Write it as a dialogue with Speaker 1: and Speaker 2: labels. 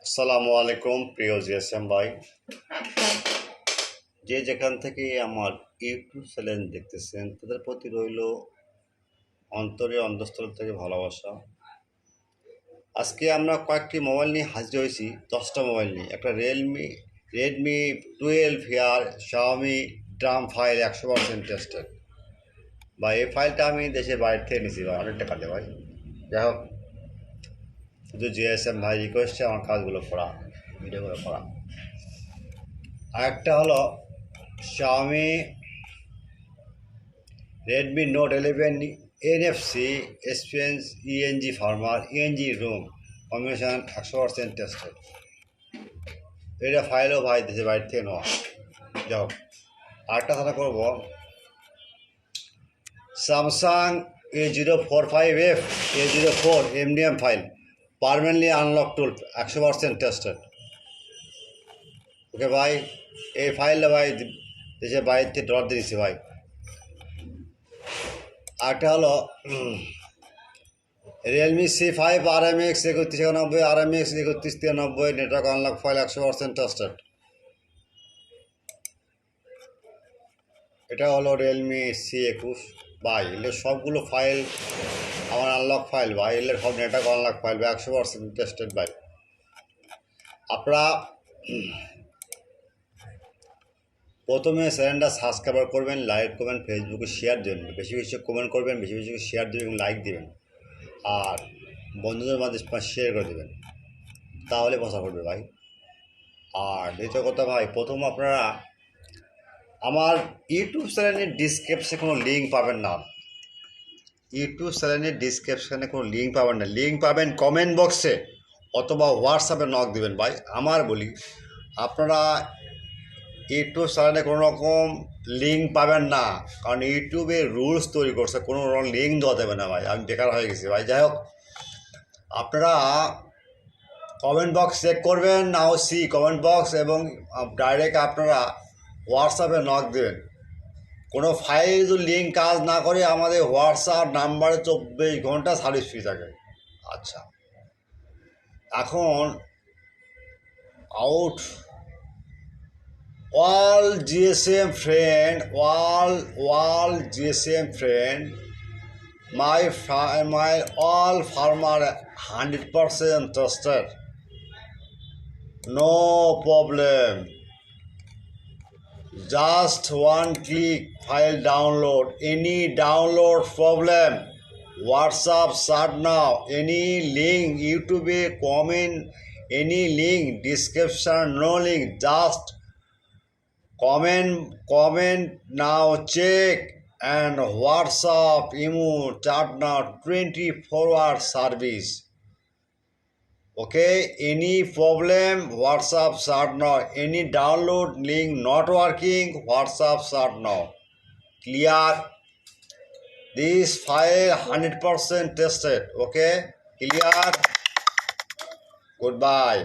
Speaker 1: আসসালামু আলাইকুম প্রিয় জিএসএম ভাই, যে যেখান থেকে আমার ইউটিউব চ্যানেল দেখতেছেন তাদের প্রতি রইল অন্তরে অন্তঃস্থল থেকে ভালোবাসা। আজকে আমরা কয়েকটি মোবাইল নিয়ে হাজির হয়েছি, 10টা মোবাইল নিয়ে। একটা রেডমি 12 হেয়ার শাওমি ড্রাম ফাইল 100% টেস্টেড। বা এই ফাইলটা আমি দেশের বাইরে থেকে নিয়েছি ভাই, অনেক টাকা দিয়ে ভাই। যাই হোক, শুধু জিএসএম ভাই রিকোয়েস্টে আমার কাজগুলো করা, ভিডিওগুলো করা। আরেকটা হলো Xiaomi Redmi Note 11 NFC Experience ENG Farmer ENG Room combination 100% tested. এটা ফাইলও ভাই দেশের বাইরে থেকে নেওয়া। যাও, আরেকটা কথা করবো, Samsung A045F A04 MDM file permanently unlock tool 100% tested. Okay ভাই, এই ফাইলটা ভাই দেশের বাইরে থেকে ড্রপ দিয়েছি ভাই। আরেকটা হলো Realme C5 RMX 3191 RMX 3193 network unlock file 100% tested. এটা হলো Realme C21 ভাই। এগুলো সবগুলো ফাইল আমার আনলক ফাইল ভাই, এগুলো সব নেটওয়ার্ক আনলক ফাইল ভাই, 100% টেস্টেড ভাই। আপনারা প্রথমে চ্যানেলটা সাবস্ক্রাইব করবেন, লাইক করবেন, ফেসবুকে শেয়ার দেবেন, বেশি বেশি কমেন্ট করবেন, বেশি বেশি শেয়ার দেবেন এবং লাইক দেবেন, আর বন্ধুদের মাঝে শেয়ার করে দেবেন, তাহলে প্রচার করবে ভাই। আর দ্বিতীয় কথা ভাই, প্রথম আপনারা আমার ইউটিউব চ্যানেলের ডিসক্রিপশনে কোনো লিঙ্ক পাবেন না। ইউটিউব চ্যানেলের ডিসক্রিপশনে কোনো লিঙ্ক পাবেন না। লিঙ্ক পাবেন কমেন্ট বক্সে অথবা হোয়াটসঅ্যাপে নক দেবেন ভাই। আমার বলি, আপনারা ইউটিউব চ্যানেলে কোনো রকম লিঙ্ক পাবেন না, কারণ ইউটিউবে রুলস তৈরি করছে, কোনো রকম লিঙ্ক দেওয়া যাবে না ভাই। আমি বেকার হয়ে গেছি ভাই। যাই হোক, আপনারা কমেন্ট বক্স চেক করবেন, নাও সি কমেন্ট বক্স, এবং ডাইরেক্ট আপনারা হোয়াটসঅ্যাপে নক দেবেন। কোনো ফাইল যদি লিঙ্ক কাজ না করে, আমাদের হোয়াটসঅ্যাপ নাম্বারে 24 ঘন্টা সার্ভিস ফ্রি থাকে। আচ্ছা, এখন out all GSM friend, all GSM friend, my all farmer 100% trusted, no problem, just one click file download. Any download problem, WhatsApp start now. Any link YouTube comment, any link description, no link, just comment now, check, and WhatsApp, email, chat now, 24-hour service. Okay, any problem, WhatsApp chat now. Any download link not working, WhatsApp chat now. Clear? This file 100% tested. Okay, clear? Goodbye.